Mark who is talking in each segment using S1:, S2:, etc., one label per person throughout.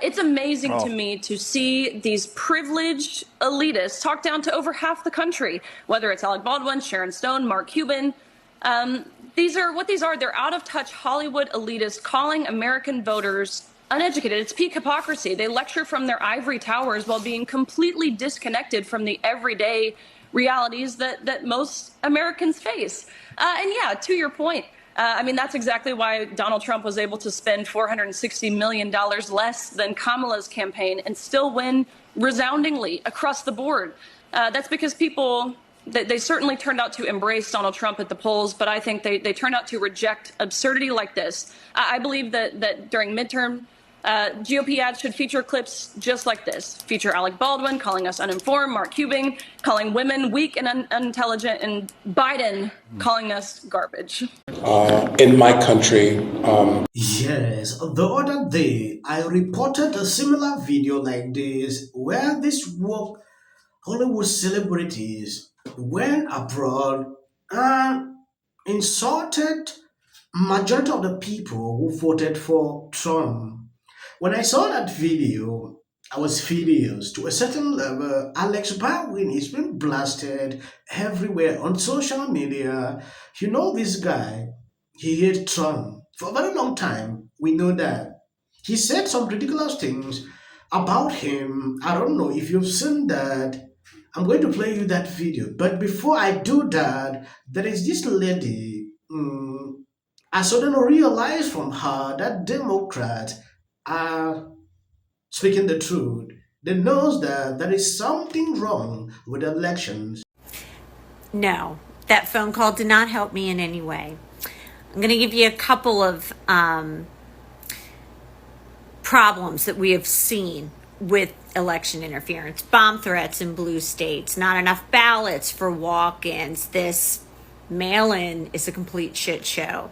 S1: It's amazing to me to see these privileged elitists talk down to over half the country, whether it's Alec Baldwin, Sharon Stone, Mark Cuban. These are. They're out-of-touch Hollywood elitists calling American voters uneducated. It's peak hypocrisy. They lecture from their ivory towers while being completely disconnected from the everyday realities that most Americans face. And yeah, to your point, that's exactly why Donald Trump was able to spend $460 million less than Kamala's campaign and still win resoundingly across the board. That's because people, they certainly turned out to embrace Donald Trump at the polls, but I think they turned out to reject absurdity like this. I believe that during midterm, GOP ads should feature clips just like this. Feature Alec Baldwin calling us uninformed, Mark Cuban calling women weak and unintelligent, and Biden calling us garbage.
S2: In my country.
S3: Yes, the other day I reported a similar video like this where these woke Hollywood celebrities went abroad and insulted majority of the people who voted for Trump. When I saw that video, I was furious. To a certain level, Alex Baldwin is being blasted everywhere on social media. You know this guy, he hates Trump for a very long time. We know that. He said some ridiculous things about him. I don't know if you've seen that. I'm going to play you that video. But before I do that, there is this lady. I suddenly realized from her that Democrats are speaking the truth. They knows that there is something wrong with elections.
S4: No, that phone call did not help me in any way. I'm going to give you a couple of problems that we have seen with election interference. Bomb threats in blue states, not enough ballots for walk-ins. This mail-in is a complete shit show.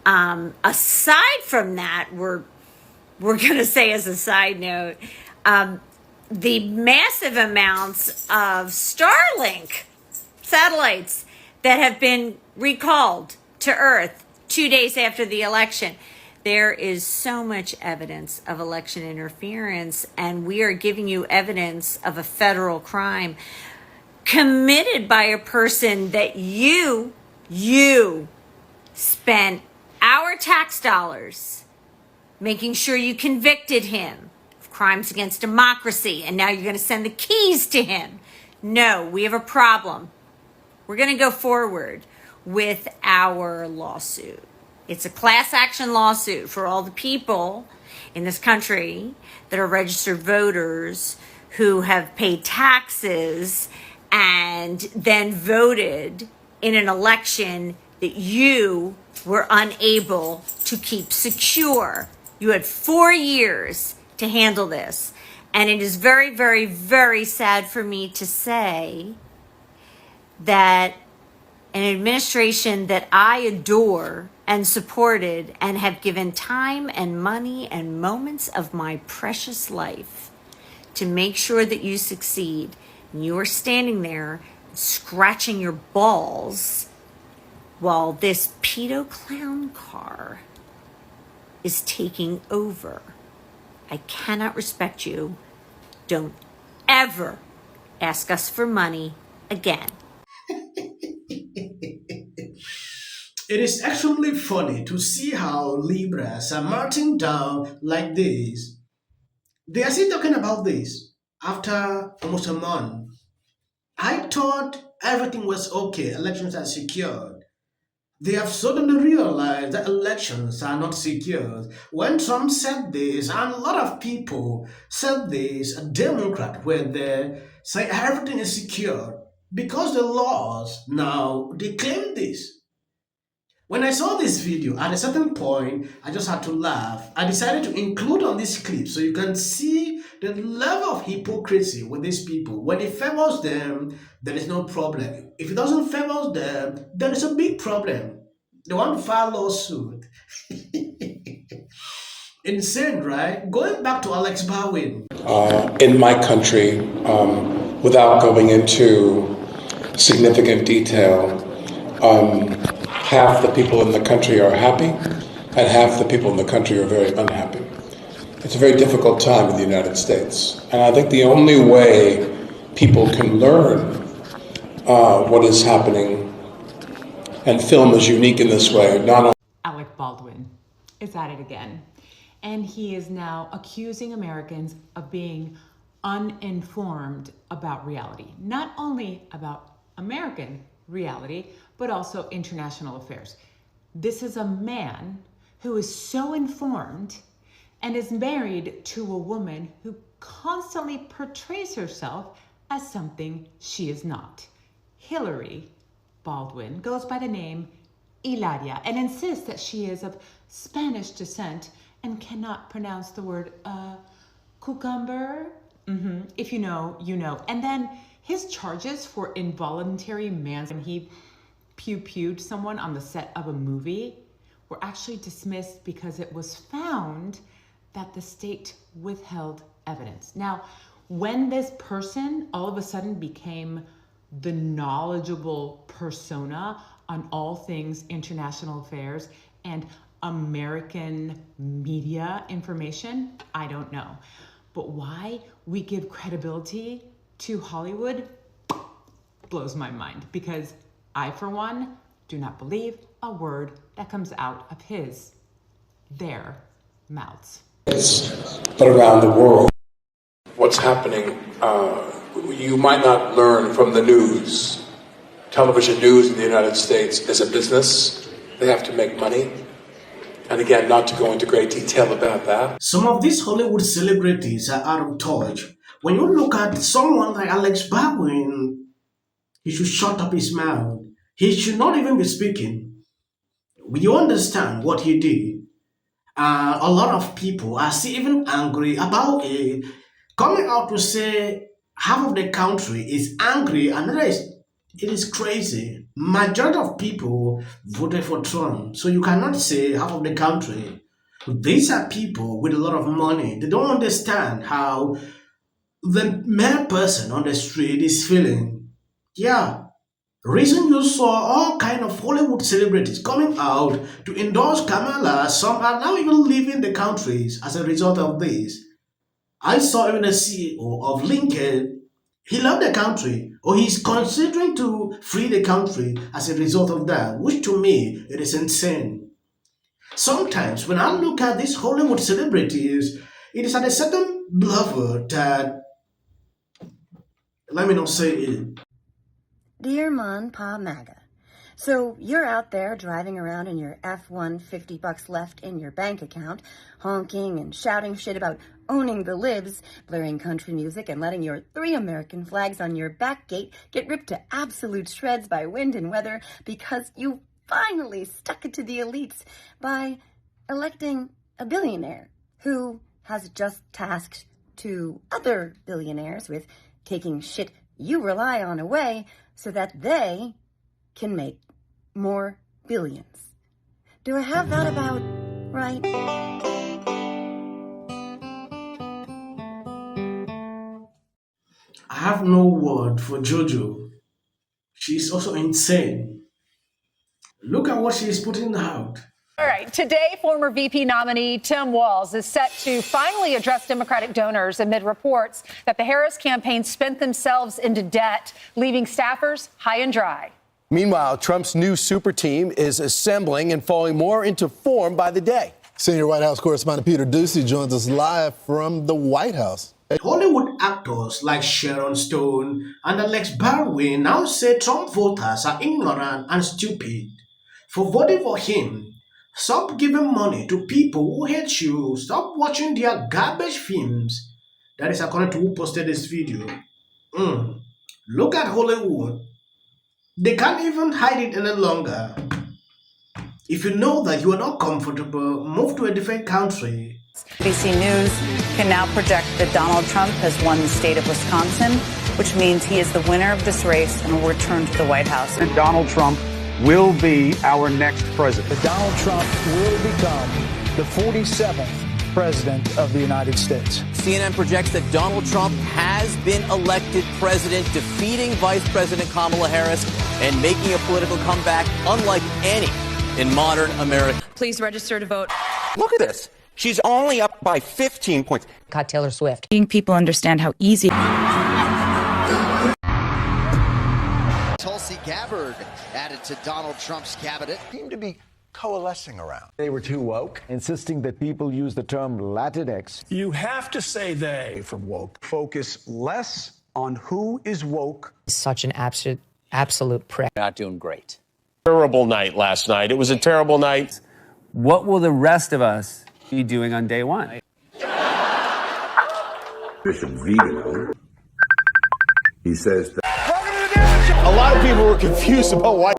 S4: Aside from that, we're going to say as a side note, the massive amounts of Starlink satellites that have been recalled to Earth 2 days after the election. There is so much evidence of election interference, and we are giving you evidence of a federal crime committed by a person that you spent our tax dollars making sure you convicted him of crimes against democracy, and now you're going to send the keys to him. No, we have a problem. We're going to go forward with our lawsuit. It's a class action lawsuit for all the people in this country that are registered voters who have paid taxes and then voted in an election that you were unable to keep secure. You had 4 years to handle this. And it is very, very, very sad for me to say that an administration that I adore and supported and have given time and money and moments of my precious life to make sure that you succeed, and you are standing there scratching your balls while this pedo clown car is taking over. I cannot respect you. Don't ever ask us for money again.
S3: It is actually funny to see how Libras are marching down like this. They are still talking about this after almost a month. I thought everything was okay, elections are secured. They have suddenly realized that elections are not secure. When Trump said this, and a lot of people said this, a Democrat were there, say everything is secure because the laws now they claim this. When I saw this video, at a certain point, I just had to laugh. I decided to include on this clip so you can see the level of hypocrisy with these people. When it favors them, there is no problem. If it doesn't favor them, there is a big problem. They want to file lawsuit. Insane, right? Going back to Alex Baldwin.
S2: In my country, without going into significant detail, half the people in the country are happy and half the people in the country are very unhappy. it's a very difficult time in the United States. And I think the only way people can learn what is happening, and film is unique in this way, not only
S5: Alec Baldwin is at it again. And he is now accusing Americans of being uninformed about reality. Not only about American reality, but also international affairs. This is a man who is so informed and is married to a woman who constantly portrays herself as something she is not. Hillary Baldwin goes by the name Hilaria and insists that she is of Spanish descent and cannot pronounce the word cucumber. If you know, you know. And then his charges for involuntary manslaughter, he pew-pewed someone on the set of a movie, were actually dismissed because it was found that the state withheld evidence. Now, when this person all of a sudden became the knowledgeable persona on all things international affairs and American media information, I don't know. But why we give credibility to Hollywood blows my mind, because I, for one, do not believe a word that comes out of their mouths.
S2: but around the world. What's happening, you might not learn from the news. Television news in the United States is a business. They have to make money. And again, not to go into great detail about that.
S3: Some of these Hollywood celebrities are out of touch. When you look at someone like Alec Baldwin, he should shut up his mouth. He should not even be speaking. You understand what he did? A lot of people are still even angry about it. Coming out to say half of the country is angry and the rest, it is crazy. Majority of people voted for Trump, so you cannot say half of the country. These are people with a lot of money. They don't understand how the mere person on the street is feeling. Yeah, reason you saw all kind of Hollywood celebrities coming out to endorse Kamala. Some are now even leaving the countries as a result of this. I saw even the CEO of Lincoln. He left the country, or he's considering to flee the country as a result of that, which to me, it is insane. Sometimes when I look at these Hollywood celebrities, it is at a certain level that, let me not say it.
S6: Dear Mon Pa MAGA, so you're out there driving around in your F-1 $50 left in your bank account, honking and shouting shit about owning the libs, blaring country music, and letting your 3 American flags on your back gate get ripped to absolute shreds by wind and weather because you finally stuck it to the elites by electing a billionaire who has just tasked 2 other billionaires with taking shit you rely on away so that they can make more billions. Do I have that about right?
S3: I have no word for JoJo. She's also insane. Look at what she's putting out.
S7: All right. Today, former VP nominee Tim Walz is set to finally address Democratic donors amid reports that the Harris campaign spent themselves into debt, leaving staffers high and dry.
S8: Meanwhile, Trump's new super team is assembling and falling more into form by the day.
S9: Senior White House correspondent Peter Doocy joins us live from the White House.
S3: Hollywood actors like Sharon Stone and Alec Baldwin now say Trump voters are ignorant and stupid for voting for him. Stop giving money to people who hate you. Stop watching their garbage films. That is according to who posted this video. Look at Hollywood. They can't even hide it any longer. If you know that you are not comfortable, move to a different country.
S10: ABC News can now project that Donald Trump has won the state of Wisconsin, which means he is the winner of this race and will return to the White House.
S11: And Donald Trump will be our next president.
S12: Donald Trump will become the 47th president of the United States.
S13: CNN projects that Donald Trump has been elected president, defeating Vice President Kamala Harris and making a political comeback unlike any in modern America.
S14: Please register to vote.
S13: Look at this.
S14: She's only up by 15 points.
S15: Got Taylor Swift.
S16: Seeing people understand how easy.
S17: Tulsi Gabbard added to Donald Trump's cabinet.
S18: Seemed to be coalescing around.
S19: They were too woke, insisting that people use the term Latinx.
S11: You have to say they from woke. Focus less on who is woke.
S15: Such an absolute prick.
S13: Not doing great.
S20: Terrible night last night. It was a terrible night.
S21: What will the rest of us be doing on day one?
S22: Bishop Vigano, he says that
S8: a lot of people were confused about why